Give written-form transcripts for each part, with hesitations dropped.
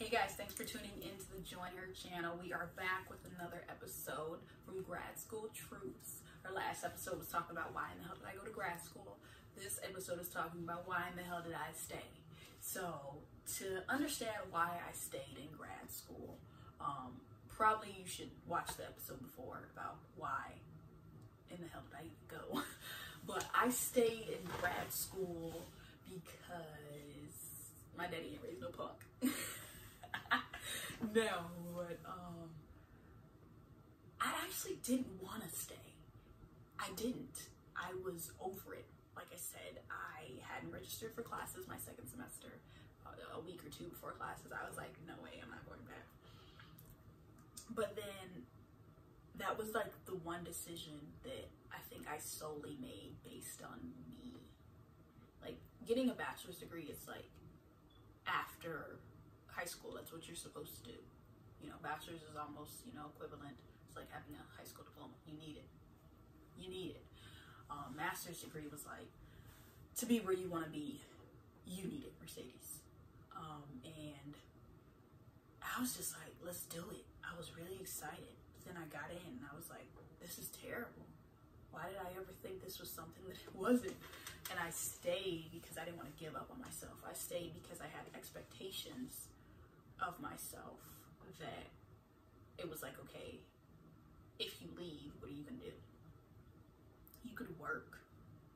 Hey guys, thanks for tuning into the Join Her channel. We are back with another episode from Grad School Truths. Our last episode was talking about why in the hell did I go to grad school. This episode is talking about why in the hell did I stay. So to understand why I stayed in grad school, probably you should watch the episode before about why in the hell did I even go. But I stayed in grad school because my daddy ain't raised no punk. No, but I actually didn't want to stay. I didn't. I was over it. Like I said, I hadn't registered for classes my second semester. A week or two before classes, I was like, no way, I'm not going back. But then that was like the one decision that I think I solely made based on me. Like getting a bachelor's degree, it's like after high school, that's what you're supposed to do. You know, bachelor's is almost, equivalent. It's like having a high school diploma. You need it. You need it. Master's degree was like, to be where you want to be, you need it, Mercedes. And I was just like, let's do it. I was really excited. But then I got in and I was like, this is terrible. Why did I ever think this was something that it wasn't? And I stayed because I didn't want to give up on myself. I stayed because I had expectations of myself that it was like, okay, if you leave, what are you gonna do? You could work,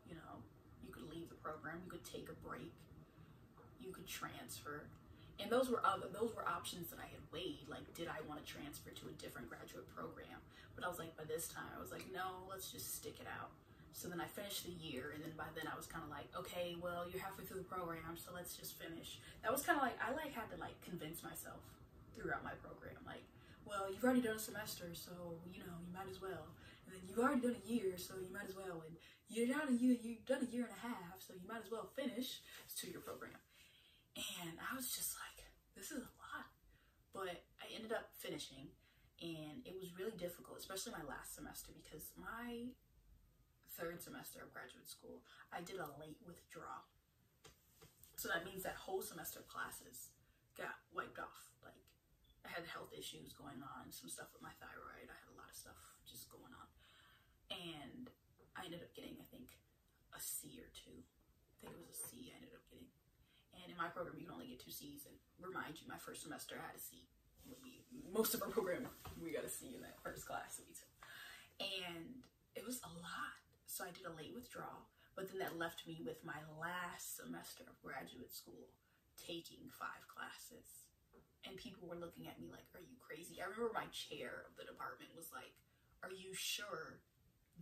you could leave the program, you could take a break, you could transfer. And those were options that I had weighed. Like, did I want to transfer to a different graduate program? But I was like, by this time, I was like, no, let's just stick it out. So then I finished the year, and then by then I was kind of like, okay, well, you're halfway through the program, so let's just finish. That was kind of like, I had to convince myself throughout my program, like, well, you've already done a semester, so, you might as well. And then you've already done a year, so you might as well. And you've done a year and a half, so you might as well finish this 2-year program. And I was just like, this is a lot. But I ended up finishing, and it was really difficult, especially my last semester, because my third semester of graduate school, I did a late withdrawal. So that means that whole semester of classes got wiped off. Like, I had health issues going on, some stuff with my thyroid. I had a lot of stuff just going on. And I ended up getting, I think, a C or 2. I think it was a C I ended up getting. And in my program, you can only get 2 C's. And remind you, my first semester, I had a C. Most of our program, we got a C in that first class. And it was a lot. So I did a late withdrawal. But then that left me with my last semester of graduate school taking 5 classes. And people were looking at me like, are you crazy? I remember my chair of the department was like, are you sure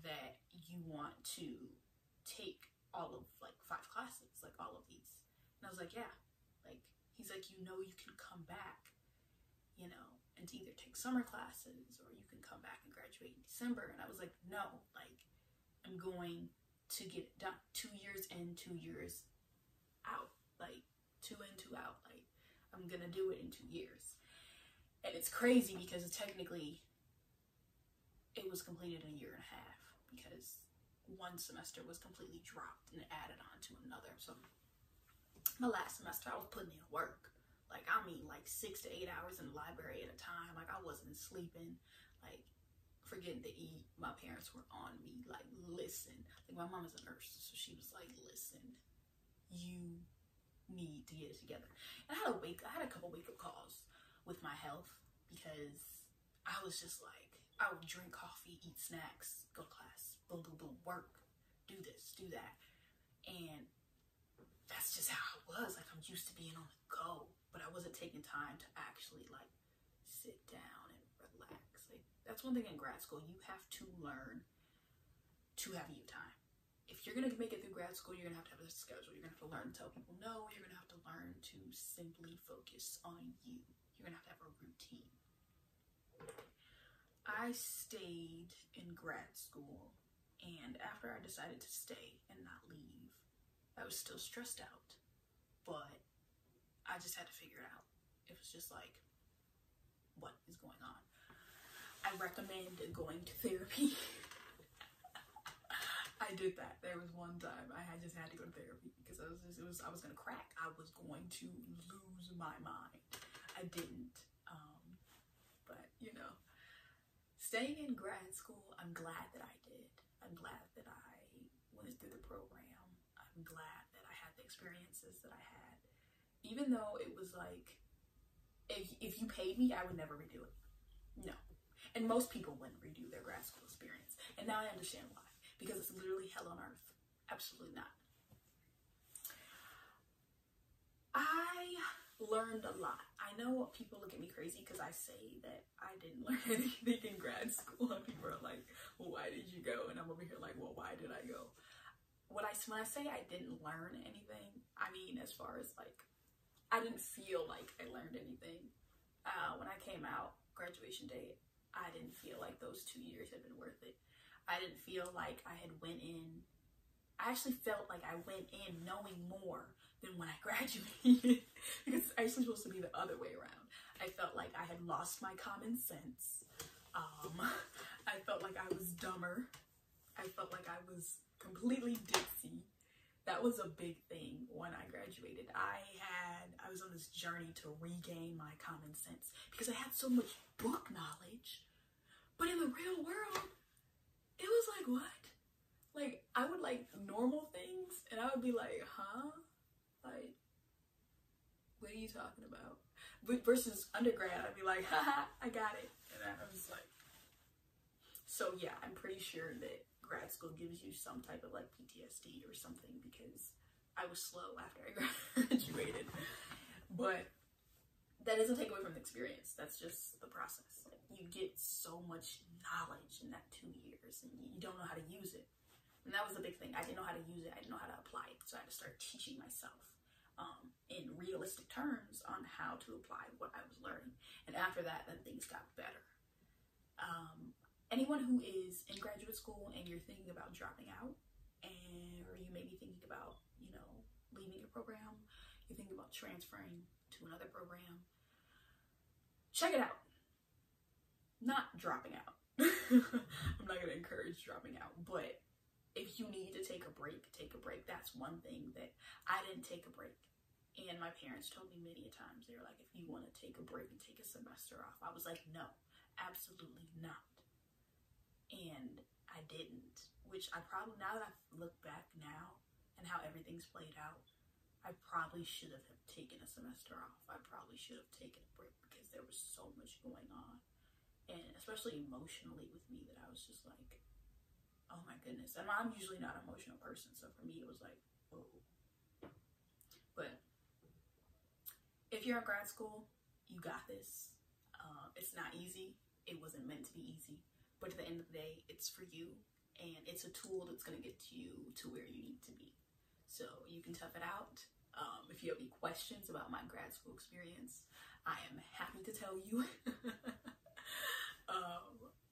that you want to take all of 5 classes, all of these? And I was like, yeah. He's like, you can come back, and to either take summer classes or you can come back and graduate in December. And I was like, no, I'm going to get it done. 2 years in, 2 years out, 2 in, 2 out. I'm gonna do it in 2 years. And it's crazy because technically it was completed in a year and a half because one semester was completely dropped and added on to another. So my last semester, I was putting in work. 6 to 8 hours in the library at a time. I wasn't sleeping, forgetting to eat. My parents were on me, listen. My mom is a nurse, so she was like, listen, you need to get it together. And I had a couple wake-up calls with my health because I was just I would drink coffee, eat snacks, go to class, boom, boom, boom, work, do this, do that. And that's just how I was. I'm used to being on the go, but I wasn't taking time to actually sit down and relax. That's one thing in grad school. You have to learn to have you time. If you're gonna make it through grad school, you're gonna have to have a schedule. You're gonna have to learn to tell people no. You're gonna have to learn to simply focus on you. You're gonna have to have a routine. I stayed in grad school, and after I decided to stay and not leave, I was still stressed out, but I just had to figure it out. It was just what is going on? I recommend going to therapy. I did that. There was one time I just had to go to therapy because I was gonna crack. I was going to lose my mind. I didn't. But you know, staying in grad school, I'm glad that I did. I'm glad that I went through the program. I'm glad that I had the experiences that I had. Even though it was like, if you paid me, I would never redo it. No. And most people wouldn't redo their grad school experience. And now I understand why. Because it's literally hell on earth. Absolutely not. I learned a lot. I know people look at me crazy because I say that I didn't learn anything in grad school, and people are like, well, why did you go? And I'm over here like, well, why did I go? When I say I didn't learn anything, I mean as far as like, I didn't feel like I learned anything. When I came out, graduation day, I didn't feel like those 2 years had been worth it. I didn't feel like I had went in. I actually felt like I went in knowing more than when I graduated. Because it's actually supposed to be the other way around. I felt like I had lost my common sense. I felt like I was dumber. I felt like I was completely ditzy. That was a big thing when I graduated. I was on this journey to regain my common sense because I had so much book knowledge. But in the real world, it was like, what? Like, I would like normal things and I would be like, huh? Like, what are you talking about? But versus undergrad, I'd be like, haha, I got it. And I was like, so yeah, I'm pretty sure that grad school gives you some type of like PTSD or something because I was slow after I graduated. But that doesn't take away from the experience. That's just the process. Like, you get so much knowledge in that 2 years and you don't know how to use it. And that was the big thing. I didn't know how to use it. I didn't know how to apply it. So I had to start teaching myself in realistic terms on how to apply what I was learning. And after that, then things got better. Anyone who is in graduate school and you're thinking about dropping out, or you may be thinking about, you know, leaving your program, you're thinking about transferring to another program, check it out. Not dropping out. I'm not going to encourage dropping out, but if you need to take a break, take a break. That's one thing that I didn't take a break. And my parents told me many a times, they were like, if you want to take a break and take a semester off, I was like, no, absolutely not. And I didn't, which I probably, now that I look back now and how everything's played out, I probably should have taken a semester off. I probably should have taken a break because there was so much going on. And especially emotionally with me that I was just like, oh my goodness. And I'm usually not an emotional person. So for me, it was like, oh. But if you're in grad school, you got this. It's not easy. It wasn't meant to be easy. But at the end of the day, it's for you. And it's a tool that's going to get you to where you need to be. So you can tough it out. If you have any questions about my grad school experience, I am happy to tell you.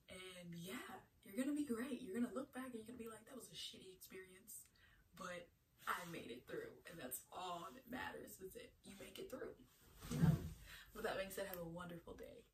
And yeah, you're going to be great. You're going to look back and you're going to be like, that was a shitty experience. But I made it through. And that's all that matters, is that you make it through. With that being said, have a wonderful day.